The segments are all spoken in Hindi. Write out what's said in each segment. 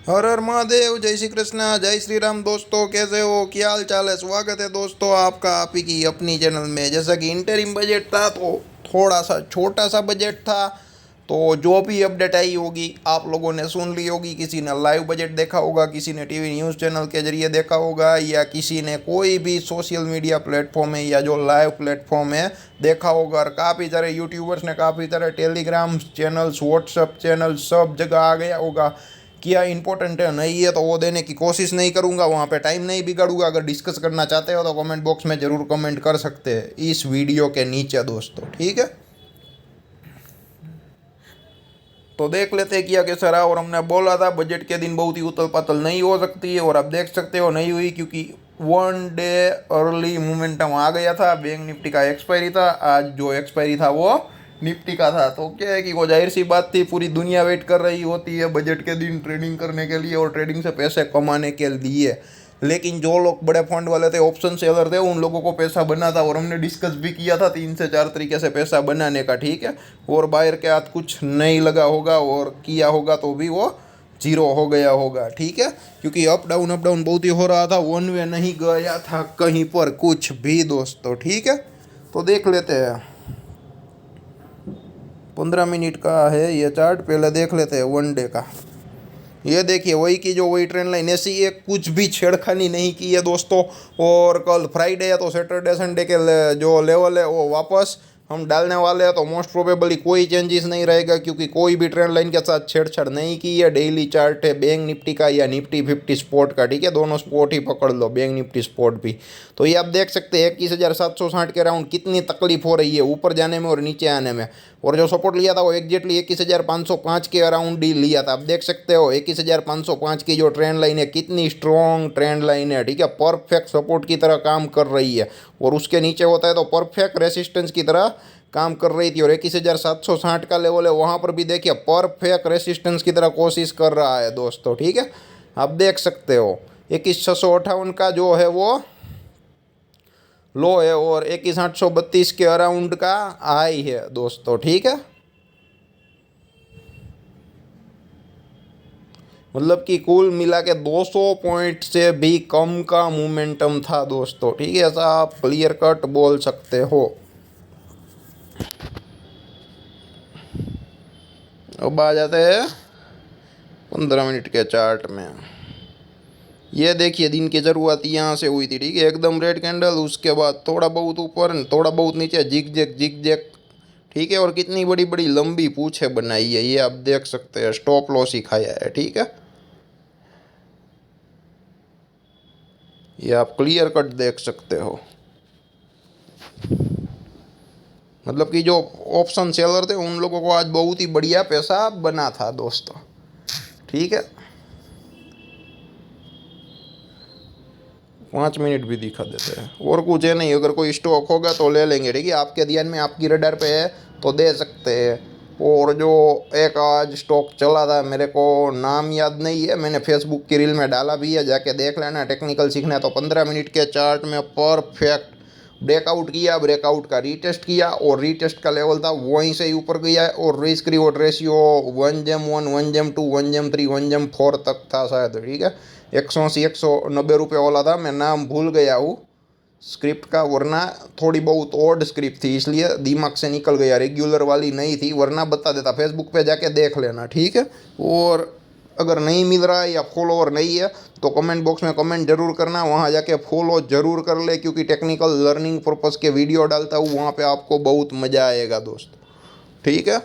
हर हर महादेव, जय श्री कृष्णा, जय श्री राम। दोस्तों कैसे हो, क्या हाल चाल है? स्वागत है दोस्तों आपका आप ही की अपनी चैनल में। जैसा कि इंटरिम बजट था तो थोड़ा सा छोटा सा बजट था, तो जो भी अपडेट आई होगी आप लोगों ने सुन ली होगी। किसी ने लाइव बजट देखा होगा, किसी ने टीवी न्यूज़ चैनल के जरिए देखा होगा, या किसी ने कोई भी सोशल मीडिया प्लेटफॉर्म है या जो लाइव प्लेटफॉर्म है देखा होगा। और काफ़ी सारे यूट्यूबर्स ने, काफ़ी सारे टेलीग्राम चैनल्स, व्हाट्सअप चैनल, सब जगह आ गया होगा। क्या इंपॉर्टेंट है नहीं है तो वो देने की कोशिश नहीं करूँगा, वहाँ पे टाइम नहीं बिगाड़ूंगा। अगर डिस्कस करना चाहते हो तो कमेंट बॉक्स में ज़रूर कमेंट कर सकते हैं इस वीडियो के नीचे दोस्तों, ठीक है। तो देख लेते हैं क्या कैसा रहा। और हमने बोला था बजट के दिन बहुत ही उथल पाथल नहीं हो सकती है, और आप देख सकते हो नहीं हुई, क्योंकि वन डे अर्ली मोमेंटम आ गया था। बैंक निफ्टी का एक्सपायरी था आज, जो एक्सपायरी था वो निफ्टी का था। तो क्या है कि वो जाहिर सी बात थी, पूरी दुनिया वेट कर रही होती है बजट के दिन ट्रेडिंग करने के लिए और ट्रेडिंग से पैसे कमाने के लिए। लेकिन जो लोग बड़े फंड वाले थे, ऑप्शन सेलर थे, उन लोगों को पैसा बना था। और हमने डिस्कस भी किया था 3 से 4 तरीके से पैसा बनाने का, ठीक है। और बाहर के हाथ कुछ नहीं लगा होगा, और किया होगा तो भी वो जीरो हो गया होगा, ठीक है। क्योंकि अप डाउन बहुत ही हो रहा था, वन वे नहीं गया था कहीं पर कुछ भी दोस्तों, ठीक है। तो देख लेते हैं, 15 मिनट का है ये चार्ट, पहले देख लेते हैं वन डे का। ये देखिए वही की जो वही ट्रेंड लाइन, ऐसी एक कुछ भी छेड़खानी नहीं की है दोस्तों। और कल फ्राइडे है तो सैटरडे संडे के जो लेवल है वो वापस हम डालने वाले हैं। तो मोस्ट प्रोबेबली कोई चेंजेस नहीं रहेगा, क्योंकि कोई भी ट्रेंड लाइन के साथ छेड़छाड़ नहीं की है। डेली चार्ट है बैंक निफ्टी का या निफ्टी 50 स्पॉट का, ठीक है। दोनों स्पॉट ही पकड़ लो, बैंक निफ्टी स्पॉट भी। तो ये आप देख सकते हैं 21,760 के राउंड कितनी तकलीफ हो रही है ऊपर जाने में और नीचे आने में। और जो सपोर्ट लिया था वो एग्जैक्टली 21,505 के अराउंड ही लिया था। आप देख सकते हो 21,505 की जो ट्रेंड लाइन है कितनी स्ट्रॉन्ग ट्रेंड लाइन है, ठीक है। परफेक्ट सपोर्ट की तरह काम कर रही है, और उसके नीचे होता है तो परफेक्ट रेसिस्टेंस की तरह काम कर रही थी। और 21,760 का लेवल है, वहाँ पर भी देखिए परफेक्ट रेसिस्टेंस की तरह कोशिश कर रहा है दोस्तों, ठीक है। आप देख सकते हो 21,658 का जो है वो लो है, और 21,832 के अराउंड का हाई है दोस्तों, ठीक है। मतलब कि कुल मिला के 200 पॉइंट से भी कम का मोमेंटम था दोस्तों, ठीक है। ऐसा आप क्लियर कट बोल सकते हो। अब आ जाते हैं 15 मिनट के चार्ट में। ये देखिए दिन की ज़रूरत यहाँ से हुई थी, ठीक है, एकदम रेड कैंडल। उसके बाद थोड़ा बहुत ऊपर, थोड़ा बहुत नीचे, जिग जैक, ठीक है। और कितनी बड़ी बड़ी लंबी पूछे बनाई है, ये आप देख सकते हैं। स्टॉप लॉस ही खाया है, ठीक है। ये आप क्लियर कट देख सकते हो। मतलब कि जो ऑप्शन सेलर थे उन लोगों को आज बहुत ही बढ़िया पैसा बना था दोस्तों, ठीक है। 5 मिनट भी दिखा देते हैं। और कुछ है नहीं, अगर कोई स्टॉक होगा तो ले लेंगे, ठीक है। आपके ध्यान में, आपकी रडार पे है तो दे सकते हैं। और जो एक आज स्टॉक चला था, मेरे को नाम याद नहीं है, मैंने फेसबुक की रील में डाला भी है, जाके देख लेना। टेक्निकल सीखना है तो 15 मिनट के चार्ट में परफेक्ट ब्रेकआउट किया, ब्रेकआउट का रीटेस्ट किया, और रीटेस्ट का लेवल था वहीं से ही ऊपर गया है। और रिस्क रिवॉर्ड रेशियो 1:1, 1:2, 1:3, 1:4 तक था शायद, ठीक है। 180, 190 रुपये वाला था, मैं नाम भूल गया हूँ स्क्रिप्ट का, वरना थोड़ी बहुत ओल्ड स्क्रिप्ट थी इसलिए दिमाग से निकल गया, रेगुलर वाली नहीं थी, वरना बता देता। फेसबुक पे जाके देख लेना, ठीक है। और अगर नहीं मिल रहा है या फॉलोअर नहीं है तो कमेंट बॉक्स में कमेंट जरूर करना, वहाँ जाके फॉलो जरूर कर ले, क्योंकि टेक्निकल लर्निंग पर्पज़ के वीडियो डालता हूँ, वहाँ पे आपको बहुत मज़ा आएगा दोस्त, ठीक है।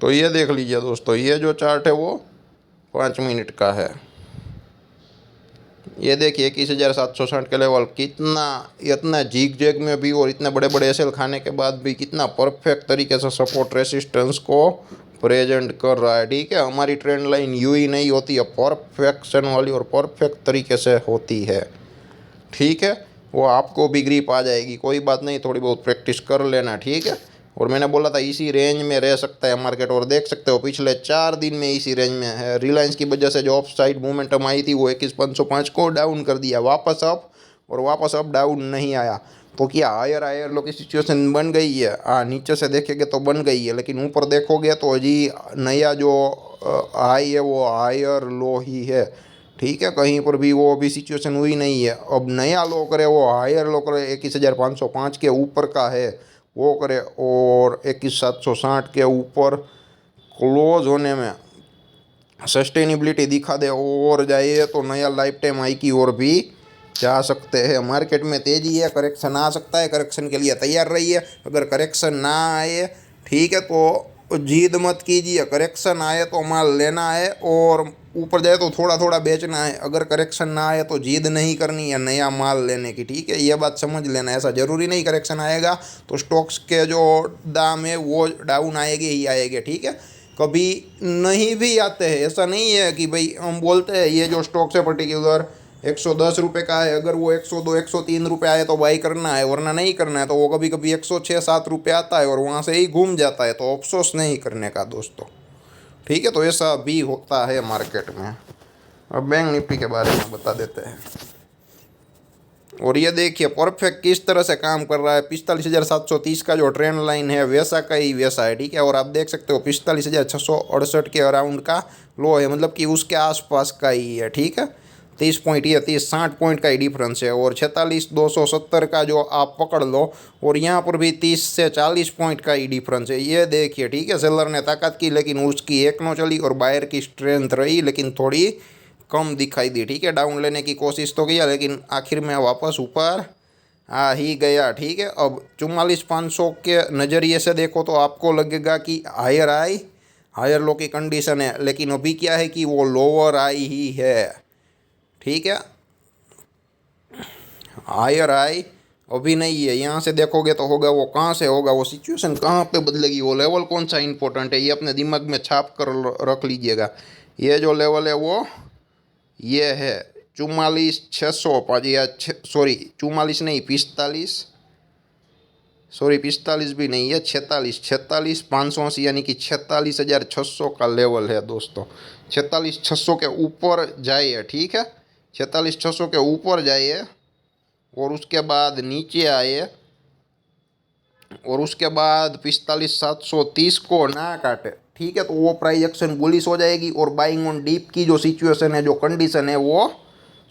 तो ये देख लीजिए दोस्तों, ये जो चार्ट है वो 5 मिनट का है। ये देखिए 21,760 के लेवल, कितना इतना झीक जैग में भी और इतने बड़े बड़े एसएल खाने के बाद भी कितना परफेक्ट तरीके से सपोर्ट रेसिस्टेंस को प्रेजेंट कर रहा है, ठीक है। हमारी ट्रेंड लाइन यूं ही नहीं होती है, परफेक्शन वाली और परफेक्ट तरीके से होती है, ठीक है। वो आपको भी ग्रिप आ जाएगी, कोई बात नहीं, थोड़ी बहुत प्रैक्टिस कर लेना, ठीक है। और मैंने बोला था इसी रेंज में रह सकता है मार्केट, और देख सकते हो पिछले 4 दिन में इसी रेंज में है। रिलायंस की वजह से जो ऑफ साइड मूवमेंटम आई थी वो 21,505 को डाउन कर दिया, वापस अप, और वापस अप डाउन नहीं आया। तो क्या हायर हायर लो की सिचुएशन बन गई है? हाँ, नीचे से देखेंगे तो बन गई है, लेकिन ऊपर देखोगे तो अजी नया जो हाई है वो हायर लो ही है। ठीक है, कहीं पर भी वो अभी सिचुएशन हुई नहीं है। अब नया लो करे वो हायर लो करे 21,505 के ऊपर का है वो करे, और 21,760 के ऊपर क्लोज होने में सस्टेनेबिलिटी दिखा दे और जाइए तो नया लाइफ टाइम हाई की ओर भी जा सकते हैं। मार्केट में तेजी है, करेक्शन आ सकता है, करेक्शन के लिए तैयार रहिए। अगर करेक्शन ना आए, ठीक है, तो जिद मत कीजिए। करेक्शन आए तो माल लेना है और ऊपर जाए तो थोड़ा थोड़ा बेचना है। अगर करेक्शन ना आए तो जिद नहीं करनी है नया माल लेने की। ठीक है, ये बात समझ लेना। ऐसा ज़रूरी नहीं करेक्शन आएगा तो स्टॉक्स के जो दाम है वो डाउन आएंगे ही आएंगे। ठीक है, कभी नहीं भी आते हैं। ऐसा नहीं है कि भाई हम बोलते हैं ये जो स्टॉक्स है पर्टिकुलर 110 रुपये का है, अगर वो 102 103 रुपये आए तो बाई करना है, वरना नहीं करना है। तो वो कभी कभी 106 7 रुपये आता है और वहाँ से ही घूम जाता है, तो अफसोस नहीं करने का दोस्तों। ठीक है, तो ऐसा भी होता है मार्केट में। अब बैंक निफ्टी के बारे में बता देते हैं। और ये देखिए परफेक्ट किस तरह से काम कर रहा है। 45,730 का जो ट्रेंड लाइन है वैसा का ही वैसा है। ठीक है, और आप देख सकते हो 45,668 के अराउंड का लो है, मतलब कि उसके आसपास का ही है। ठीक है, 30 पॉइंट या 60 पॉइंट का ही डिफरेंस है। और 46,270 का जो आप पकड़ लो, और यहाँ पर भी 30 से 40 पॉइंट का ही डिफरेंस है। ये देखिए, ठीक है, सेलर ने ताकत की लेकिन उसकी एक नो चली, और बायर की स्ट्रेंथ रही लेकिन थोड़ी कम दिखाई दी। ठीक है, डाउन लेने की कोशिश तो किया लेकिन आखिर में वापस ऊपर आ ही गया। ठीक है, अब 44,500 के नज़रिए से देखो तो आपको लगेगा कि हायर आई हायर लो की कंडीशन है, लेकिन अभी क्या है कि वो लोअर आई ही है। ठीक है, हायर आई अभी नहीं है। यहाँ से देखोगे तो होगा, वो कहाँ से होगा, वो सिचुएशन कहाँ पे बदलेगी, वो लेवल कौन सा इंपॉर्टेंट है, ये अपने दिमाग में छाप कर रख लीजिएगा। ये जो लेवल है वो ये है 44,605 या सॉरी 44 नहीं 45, सॉरी 45 भी नहीं है, 46,580 यानी कि 46,600 का लेवल है दोस्तों। 46,600 के ऊपर जाइए। ठीक है, 46,600 के ऊपर जाइए और उसके बाद नीचे आए, और उसके बाद 45,730 को ना काटे। ठीक है, तो वो प्राइस एक्शन बुलिश हो जाएगी और बाइंग ऑन डीप की जो सिचुएशन है, जो कंडीशन है वो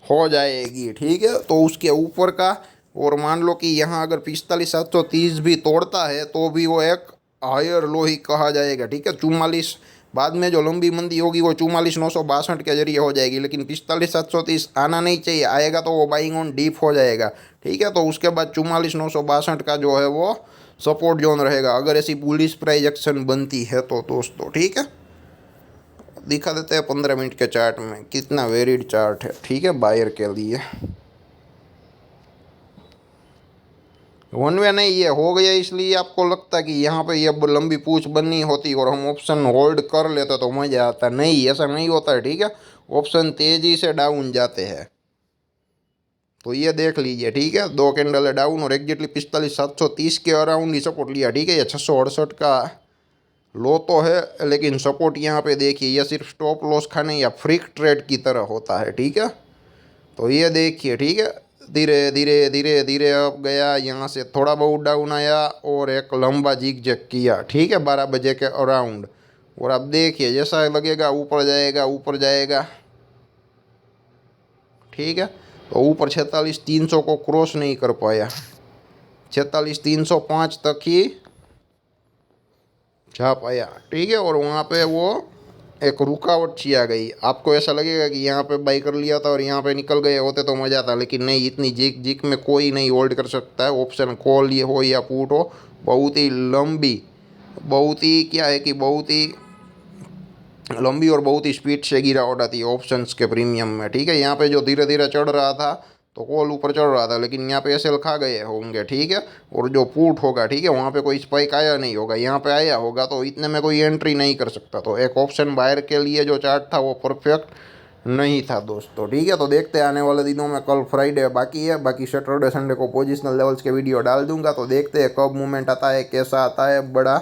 हो जाएगी। ठीक है, तो उसके ऊपर का, और मान लो कि यहाँ अगर 45,730 भी तोड़ता है तो भी वो एक हायर लो ही कहा जाएगा। ठीक है, 44 बाद में जो लंबी मंदी होगी वो 44,962 के जरिए हो जाएगी, लेकिन 45,730 आना नहीं चाहिए। आएगा तो वो बाइंग ऑन डीप हो जाएगा। ठीक है, तो उसके बाद 44,962 का जो है वो सपोर्ट जोन रहेगा, अगर ऐसी बुलिश प्राइस एक्शन बनती है तो दोस्तों। ठीक है, दिखा देते हैं 15 मिनट के चार्ट में कितना वेरिड चार्ट है। ठीक है, बायर के लिए वन वे नहीं ये हो गया, इसलिए आपको लगता है कि यहाँ पे ये लंबी पूछ बननी होती और हम ऑप्शन होल्ड कर लेते तो मज़ा आता। नहीं, ऐसा नहीं होता है। ठीक है, ऑप्शन तेज़ी से डाउन जाते हैं, तो ये देख लीजिए। ठीक है, दो कैंडल है डाउन और एग्जैक्टली 45,730 के अराउंड ही सपोर्ट लिया। ठीक है, ये 668 का लो तो है, लेकिन सपोर्ट यहाँ पे देखिए, ये सिर्फ स्टॉप लॉस खाने या फ्रीक ट्रेड की तरह होता है। ठीक है, तो ये देखिए। ठीक है, धीरे धीरे धीरे धीरे अब गया, यहाँ से थोड़ा बहुत डाउन आया और एक लंबा जिग जैग किया। ठीक है, 12 बजे के अराउंड, और अब देखिए जैसा लगेगा ऊपर जाएगा ऊपर जाएगा। ठीक है, तो ऊपर 46,300 को क्रॉस नहीं कर पाया, 46,305 तक ही जा पाया। ठीक है, और वहाँ पे वो एक रुकावट सी आ गई। आपको ऐसा लगेगा कि यहाँ पे बाई कर लिया था और यहाँ पे निकल गए होते तो मज़ा था, लेकिन नहीं, इतनी जिक जिक में कोई नहीं होल्ड कर सकता है। ऑप्शन कॉल ये हो या पुट हो, बहुत ही लंबी, बहुत ही क्या है कि बहुत ही लंबी और बहुत ही स्पीड से गिरावट आती है ऑप्शंस के प्रीमियम में। ठीक है, यहाँ पे जो धीरे धीरे चढ़ रहा था तो कॉल ऊपर चढ़ रहा था, लेकिन यहाँ पे एसएल खा गए होंगे। ठीक है, और जो पुट होगा, ठीक है, वहाँ पे कोई स्पाइक आया नहीं होगा, यहाँ पे आया होगा तो इतने में कोई एंट्री नहीं कर सकता। तो एक ऑप्शन बायर के लिए जो चार्ट था वो परफेक्ट नहीं था दोस्तों। ठीक है, तो देखते हैं आने वाले दिनों में। कल फ्राइडे बाकी है, बाकी सैटरडे संडे को पोजिशनल लेवल्स के वीडियो डाल दूंगा, तो देखते हैं कब मूवमेंट आता है, कैसा आता है, बड़ा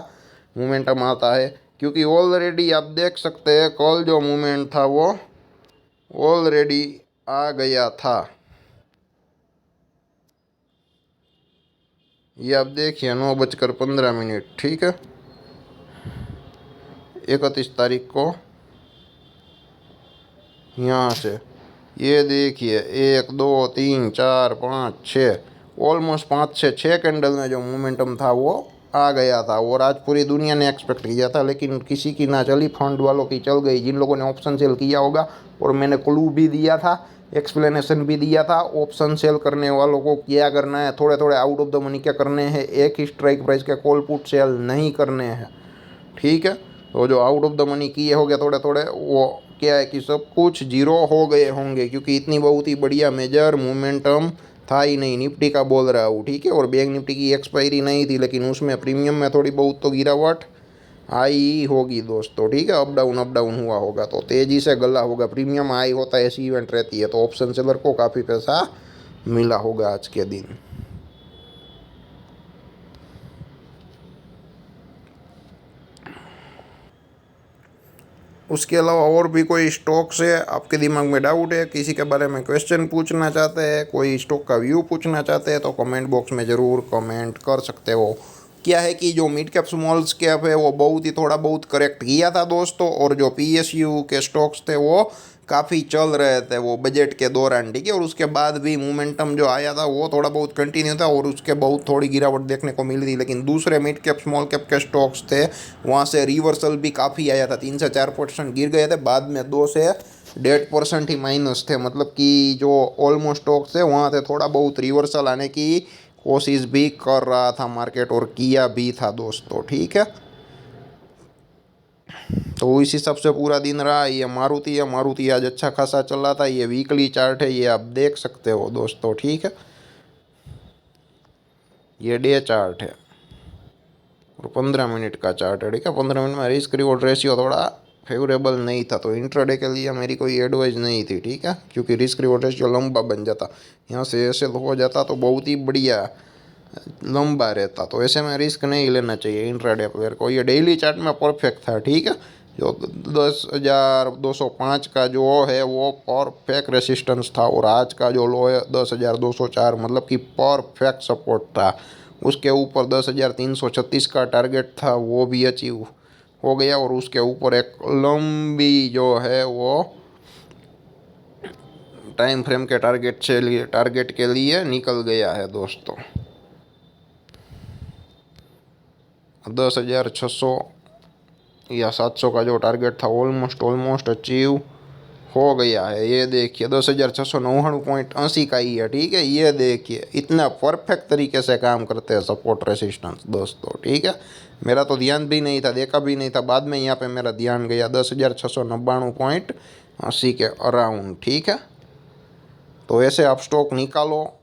मोमेंटम आता है। क्योंकि ऑलरेडी आप देख सकते हैं कल जो मूवमेंट था वो ऑलरेडी आ गया था। ये आप देखिए 9:15, ठीक है, 31 तारीख को यहाँ से ये देखिए 1 2 3 4 5 6, ऑलमोस्ट 5 से 6 कैंडल में जो मोमेंटम था वो आ गया था। और आज पूरी दुनिया ने एक्सपेक्ट किया था, लेकिन किसी की ना चली, फंड वालों की चल गई। जिन लोगों ने ऑप्शन सेल किया होगा, और मैंने क्लू भी दिया था, एक्सप्लेनेशन भी दिया था, ऑप्शन सेल करने वालों को क्या करना है, थोड़े थोड़े आउट ऑफ द मनी क्या करने हैं, एक ही स्ट्राइक प्राइस के कॉल पुट सेल नहीं करने हैं, ठीक है। तो जो आउट ऑफ द मनी किए हो गए थोड़े थोड़े, वो क्या है कि सब कुछ जीरो हो गए होंगे, क्योंकि इतनी बहुत ही बढ़िया मेजर मोमेंटम था ही नहीं। निफ्टी का बोल रहा हूँ, ठीक है। और बैंक निफ्टी की एक्सपायरी नहीं थी, लेकिन उसमें प्रीमियम में थोड़ी बहुत तो गिरावट आई ही होगी दोस्तों, ठीक है। अप डाउन हुआ होगा तो तेज़ी से गला होगा, प्रीमियम आई होता है, ऐसी इवेंट रहती है, तो ऑप्शन सेलर को काफ़ी पैसा मिला होगा आज के दिन। उसके अलावा और भी कोई स्टॉक्स है आपके दिमाग में, डाउट है, किसी के बारे में क्वेश्चन पूछना चाहते हैं, कोई स्टॉक का व्यू पूछना चाहते हैं, तो कमेंट बॉक्स में ज़रूर कमेंट कर सकते हो। क्या है कि जो मिड कैप स्मॉल कैप है वो बहुत ही थोड़ा बहुत करेक्ट किया था दोस्तों, और जो PSU के स्टॉक्स थे वो काफ़ी चल रहे थे वो बजट के दौरान, ठीक है। और उसके बाद भी मोमेंटम जो आया था वो थोड़ा बहुत कंटिन्यू था, और उसके बहुत थोड़ी गिरावट देखने को मिली थी। लेकिन दूसरे मिड कैप स्मॉल कैप के स्टॉक्स थे, वहाँ से रिवर्सल भी काफ़ी आया था, 3 से 4% गिर गए थे, बाद में 2 से 1.5% ही माइनस थे। मतलब कि जो ऑलमोस्ट स्टॉक्स थे वहाँ से थोड़ा बहुत रिवर्सल आने की कोशिश भी कर रहा था मार्केट, और किया भी था दोस्तों, ठीक है। तो इस हिसाब से पूरा दिन रहा। ये मारुति है, मारुति आज अच्छा खासा चल था। ये वीकली चार्ट है, ये आप देख सकते हो दोस्तों, ठीक है। ये डे चार्ट है और 15 मिनट का चार्ट है, ठीक है। 15 मिनट में रिस्क रिवॉर्ड रेशियो थोड़ा फेवरेबल नहीं था, तो इंट्राडे के लिए मेरी कोई एडवाइस नहीं थी, ठीक है, क्योंकि रिस्क रिवॉर्ड रेशियो लंबा बन जाता, यहाँ से ऐसे हो जाता तो बहुत ही बढ़िया लंबा रहता, तो ऐसे में रिस्क नहीं लेना चाहिए इंट्राडे प्लेयर को। ये डेली चार्ट में परफेक्ट था, ठीक है। जो 10,205 का जो है वो परफेक्ट रेसिस्टेंस था, और आज का जो लो है 10,204, मतलब कि परफेक्ट सपोर्ट था। उसके ऊपर 10,336 का टारगेट था, वो भी अचीव हो गया, और उसके ऊपर एक लंबी जो है वो टाइम फ्रेम के टारगेट के लिए निकल गया है दोस्तों। 10,600 या 700 का जो टारगेट था ऑलमोस्ट अचीव हो गया है। ये देखिए 10,699.80 का ही है, ठीक है। ये देखिए इतना परफेक्ट तरीके से काम करते हैं सपोर्ट रेसिस्टेंस दोस्तों, ठीक है। मेरा तो ध्यान भी नहीं था, देखा भी नहीं था, बाद में यहाँ पे मेरा ध्यान गया 10,699.80 के अराउंड, ठीक है। तो ऐसे आप स्टॉक निकालो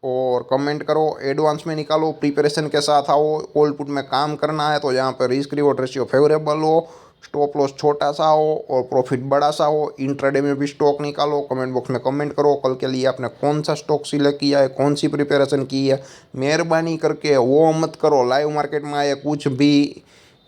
और कमेंट करो, एडवांस में निकालो, प्रिपरेशन के साथ आओ। कॉल पुट में काम करना है तो यहाँ पर रिस्क रिवॉर्ड रेशियो फेवरेबल हो, स्टॉप लॉस छोटा सा हो और प्रॉफिट बड़ा सा हो। इंट्राडे में भी स्टॉक निकालो, कमेंट बॉक्स में कमेंट करो कल के लिए आपने कौन सा स्टॉक सिलेक्ट किया है, कौन सी प्रिपरेशन की है। मेहरबानी करके वो मत करो लाइव मार्केट में आए कुछ भी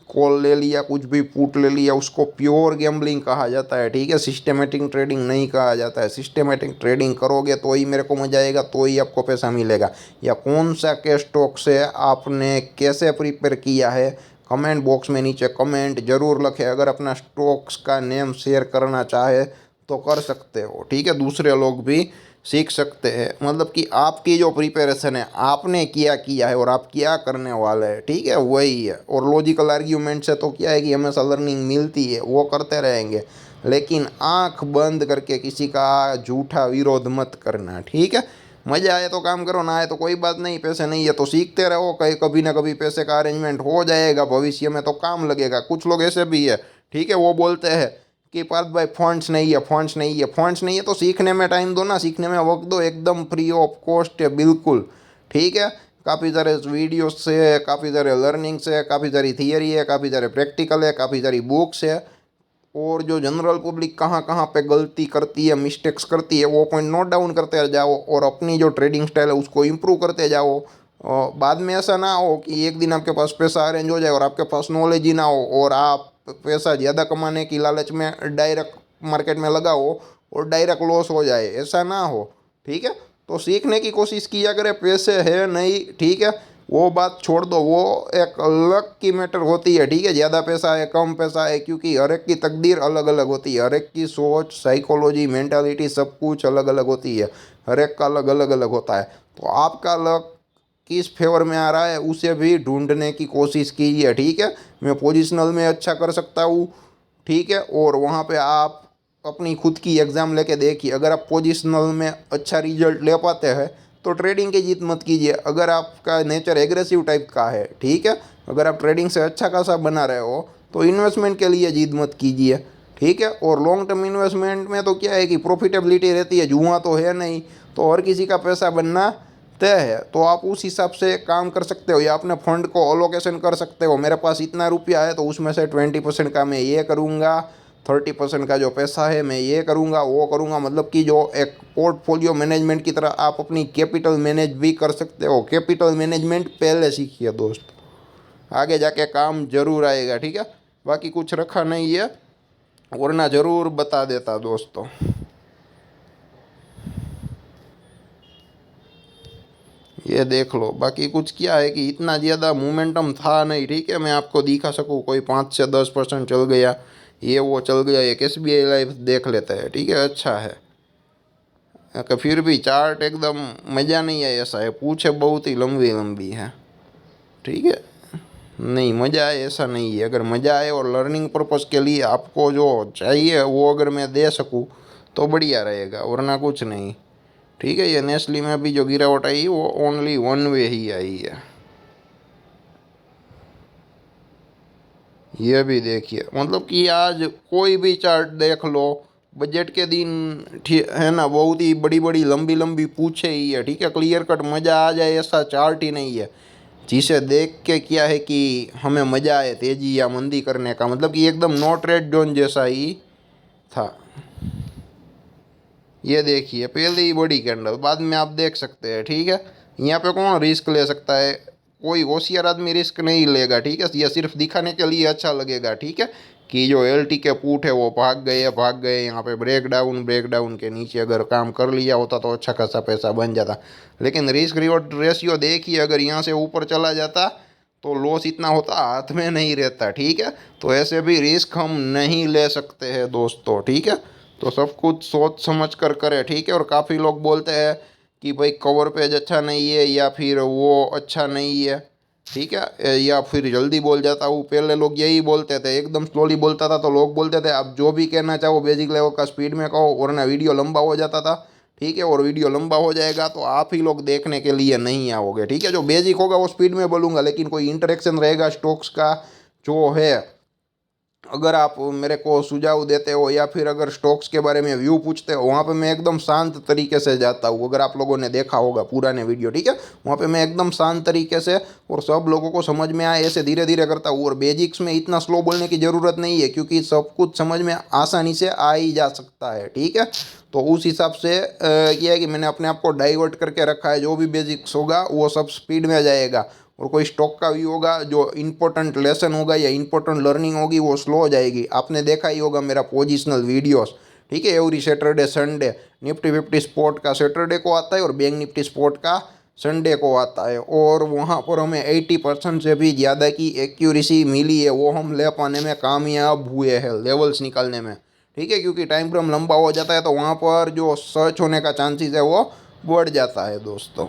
कॉल ले लिया, कुछ भी पुट ले लिया, उसको प्योर गैम्बलिंग कहा जाता है, ठीक है। सिस्टमेटिक ट्रेडिंग नहीं कहा जाता है। सिस्टमेटिक ट्रेडिंग करोगे तो ही मेरे को मजा आएगा, तो ही आपको पैसा मिलेगा। या कौन सा के स्टॉक से आपने कैसे प्रिपेयर किया है, कमेंट बॉक्स में नीचे कमेंट जरूर लिखें। अगर अपना स्टॉक्स का नेम शेयर करना चाहे तो कर सकते हो, ठीक है। दूसरे लोग भी सीख सकते हैं, मतलब कि आपकी जो प्रिपरेशन है, आपने क्या किया है और आप क्या करने वाले हैं, ठीक है, वही है। और लॉजिकल आर्ग्यूमेंट से तो क्या है कि हमेशा लर्निंग मिलती है, वो करते रहेंगे, लेकिन आंख बंद करके किसी का झूठा विरोध मत करना, ठीक है। मज़ा आए तो काम करो, ना आए तो कोई बात नहीं, पैसे नहीं है तो सीखते रहो, कहीं कभी ना कभी पैसे का अरेंजमेंट हो जाएगा, भविष्य में तो काम लगेगा। कुछ लोग ऐसे भी है, ठीक है, वो बोलते हैं कि पार्थ भाई फंड्स नहीं है, फंड्स नहीं है, फंड्स नहीं है तो सीखने में टाइम दो ना, सीखने में वक्त दो, एकदम फ्री ऑफ कॉस्ट है बिल्कुल, ठीक है। काफ़ी सारे वीडियोस से, काफ़ी सारे लर्निंग से, काफ़ी सारी थियरी है, काफ़ी सारे प्रैक्टिकल है, काफ़ी सारी बुक्स है। और जो जनरल पब्लिक कहाँ कहाँ पे गलती करती है, मिस्टेक्स करती है, वो पॉइंट नोट डाउन करते जाओ और अपनी जो ट्रेडिंग स्टाइल है उसको इम्प्रूव करते जाओ। और बाद में ऐसा ना हो कि एक दिन आपके पास पैसा अरेंज हो जाए और आपके पास नॉलेज ही ना हो, और आप पैसा ज़्यादा कमाने की लालच में डायरेक्ट मार्केट में लगाओ और डायरेक्ट लॉस हो जाए, ऐसा ना हो, ठीक है। तो सीखने की कोशिश किया करें, पैसे है नहीं, ठीक है, वो बात छोड़ दो, वो एक अलग की मैटर होती है, ठीक है। ज़्यादा पैसा है, कम पैसा है, क्योंकि हर एक की तकदीर अलग अलग होती है, हर एक की सोच, साइकोलॉजी, मेंटालिटी सब कुछ अलग अलग होती है, हर एक का अलग अलग अलग होता है। तो आपका लक किस फेवर में आ रहा है उसे भी ढूंढने की कोशिश कीजिए, ठीक है। मैं पोजिशनल में अच्छा कर सकता हूँ, ठीक है, और वहाँ पे आप अपनी खुद की एग्ज़ाम लेके देखिए। अगर आप पोजिशनल में अच्छा रिजल्ट ले पाते हैं तो ट्रेडिंग की जीत मत कीजिए। अगर आपका नेचर एग्रेसिव टाइप का है, ठीक है, अगर आप ट्रेडिंग से अच्छा खासा बना रहे हो तो इन्वेस्टमेंट के लिए जीत मत कीजिए, ठीक है। और लॉन्ग टर्म इन्वेस्टमेंट में तो क्या है कि प्रॉफिटेबिलिटी रहती है, जुआ तो है नहीं, तो हर किसी का पैसा बनना तय है। तो आप उस हिसाब से काम कर सकते हो या अपने फंड को अलोकेशन कर सकते हो। मेरे पास इतना रुपया है तो उसमें से 20% का मैं ये करूँगा, 30% का जो पैसा है मैं ये करूँगा, वो करूँगा। मतलब कि जो एक पोर्टफोलियो मैनेजमेंट की तरह आप अपनी कैपिटल मैनेज भी कर सकते हो। कैपिटल मैनेजमेंट पहले सीखिए दोस्त, आगे जाके काम जरूर आएगा, ठीक है। बाकी कुछ रखा नहीं है, वरना ज़रूर बता देता दोस्तों। ये देख लो, बाकी कुछ क्या है कि इतना ज़्यादा मोमेंटम था नहीं, ठीक है। मैं आपको दिखा सकूँ कोई 5 से 10% चल गया, ये वो चल गया। एक SBI लाइफ देख लेते हैं, ठीक है, अच्छा है कि फिर भी चार्ट एकदम मज़ा नहीं है ऐसा है, पूछे बहुत ही लंबी लंबी है, ठीक है। नहीं मज़ा आए ऐसा नहीं है, अगर मज़ा आए और लर्निंग पर्पज़ के लिए आपको जो चाहिए वो अगर मैं दे सकूँ तो बढ़िया रहेगा, वरना कुछ नहीं, ठीक है। ये नेस्ली में भी जो गिरावट आई वो ओनली वन वे ही आई है। ये भी देखिए, मतलब कि आज कोई भी चार्ट देख लो, बजट के दिन है ना, बहुत ही बड़ी बड़ी लंबी लंबी पूछे ही है, ठीक है। क्लियर कट मज़ा आ जाए ऐसा चार्ट ही नहीं है, जिसे देख के क्या है कि हमें मज़ा आए तेज़ी या मंदी करने का। मतलब कि एकदम नो ट्रेड जोन जैसा ही था। ये देखिए पहले ही बड़ी कैंडल, बाद में आप देख सकते हैं, ठीक है। यहाँ पे कौन रिस्क ले सकता है, कोई होशियार आदमी रिस्क नहीं लेगा, ठीक है। ये सिर्फ दिखाने के लिए अच्छा लगेगा, ठीक है, कि जो LT के पुट है वो भाग गए यहाँ पे ब्रेक डाउन के नीचे अगर काम कर लिया होता तो अच्छा खासा पैसा बन जाता। लेकिन रिस्क रिवॉर्ड रेशियो देखिए, अगर यहाँ से ऊपर चला जाता तो लॉस इतना होता, हाथ में नहीं रहता, ठीक है। तो ऐसे भी रिस्क हम नहीं ले सकते हैं दोस्तों, ठीक है। तो सब कुछ सोच समझ कर करें, ठीक है। और काफ़ी लोग बोलते हैं कि भाई कवर पेज अच्छा नहीं है या फिर वो अच्छा नहीं है, ठीक है, या फिर जल्दी बोल जाता हूँ। पहले लोग यही बोलते थे, एकदम स्लोली बोलता था तो लोग बोलते थे आप जो भी कहना चाहो बेसिक लेवल का स्पीड में कहो, वरना वीडियो लंबा हो जाता था, ठीक है। और वीडियो लंबा हो जाएगा तो आप ही लोग देखने के लिए नहीं आओगे, ठीक है। जो बेसिक होगा वो स्पीड में बोलूँगा, लेकिन कोई इंटरेक्शन रहेगा स्टॉक्स का जो है, अगर आप मेरे को सुझाव देते हो या फिर अगर स्टॉक्स के बारे में व्यू पूछते हो, वहाँ पे मैं एकदम शांत तरीके से जाता हूँ। अगर आप लोगों ने देखा होगा पुराने वीडियो, ठीक है, वहाँ पे मैं एकदम शांत तरीके से और सब लोगों को समझ में आए ऐसे धीरे धीरे करता हूँ। और बेसिक्स में इतना स्लो बोलने की ज़रूरत नहीं है, क्योंकि सब कुछ समझ में आसानी से आ ही जा सकता है, ठीक है। तो उस हिसाब से क्या है कि मैंने अपने आप को डाइवर्ट करके रखा है, जो भी बेसिक्स होगा वो सब स्पीड में जाएगा। और कोई स्टॉक का व्यू होगा, जो इंपॉर्टेंट लेसन होगा या इंपॉर्टेंट लर्निंग होगी वो स्लो हो जाएगी। आपने देखा ही होगा मेरा पोजिशनल वीडियोस, ठीक है। Every Saturday Sunday Nifty 50 spot का सैटरडे को आता है और बैंक निफ्टी स्पॉट का संडे को आता है। और वहाँ पर हमें 80% से भी ज़्यादा की एक्यूरेसी मिली है, वो हम ले पाने में कामयाब हुए हैं लेवल्स निकालने में, ठीक है। क्योंकि टाइम फ्रेम लंबा हो जाता है तो वहाँ पर जो सर्च होने का चांसेस है वो बढ़ जाता है दोस्तों।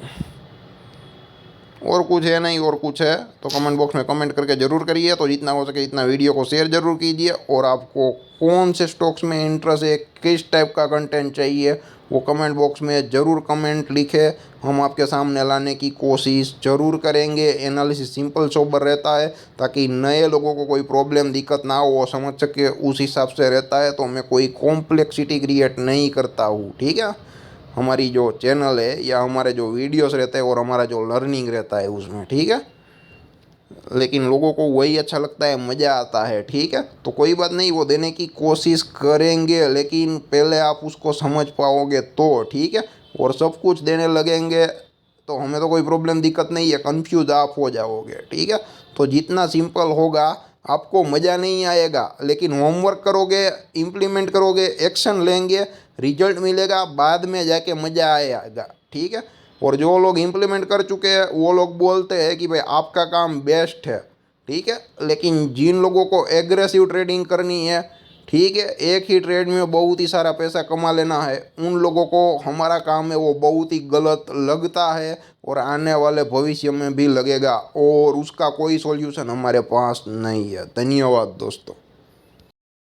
और कुछ है नहीं, और कुछ है तो कमेंट बॉक्स में कमेंट करके ज़रूर करिए। तो जितना हो सके इतना वीडियो को शेयर ज़रूर कीजिए। और आपको कौन से स्टॉक्स में इंटरेस्ट है, किस टाइप का कंटेंट चाहिए, वो कमेंट बॉक्स में ज़रूर कमेंट लिखे, हम आपके सामने लाने की कोशिश ज़रूर करेंगे। एनालिसिस सिंपल सोबर रहता है ताकि नए लोगों को कोई प्रॉब्लम दिक्कत ना हो, वो समझ सके, उस हिसाब से रहता है। तो मैं कोई कॉम्प्लेक्सिटी क्रिएट नहीं करता हूँ, ठीक है। हमारी जो चैनल है या हमारे जो वीडियोस रहते हैं और हमारा जो लर्निंग रहता है उसमें, ठीक है। लेकिन लोगों को वही अच्छा लगता है, मज़ा आता है, ठीक है। तो कोई बात नहीं, वो देने की कोशिश करेंगे, लेकिन पहले आप उसको समझ पाओगे तो, ठीक है। और सब कुछ देने लगेंगे तो हमें तो कोई प्रॉब्लम दिक्कत नहीं है, कन्फ्यूज आप हो जाओगे, ठीक है। तो जितना सिंपल होगा आपको मज़ा नहीं आएगा, लेकिन होमवर्क करोगे, इम्प्लीमेंट करोगे, एक्शन लेंगे, रिजल्ट मिलेगा, बाद में जाके मज़ा आएगा, ठीक है। और जो लोग इम्प्लीमेंट कर चुके हैं वो लोग बोलते हैं कि भाई आपका काम बेस्ट है, ठीक है। लेकिन जिन लोगों को एग्रेसिव ट्रेडिंग करनी है, ठीक है, एक ही ट्रेड में बहुत ही सारा पैसा कमा लेना है, उन लोगों को हमारा काम है वो बहुत ही गलत लगता है और आने वाले भविष्य में भी लगेगा, और उसका कोई सॉल्यूशन हमारे पास नहीं है। धन्यवाद दोस्तों।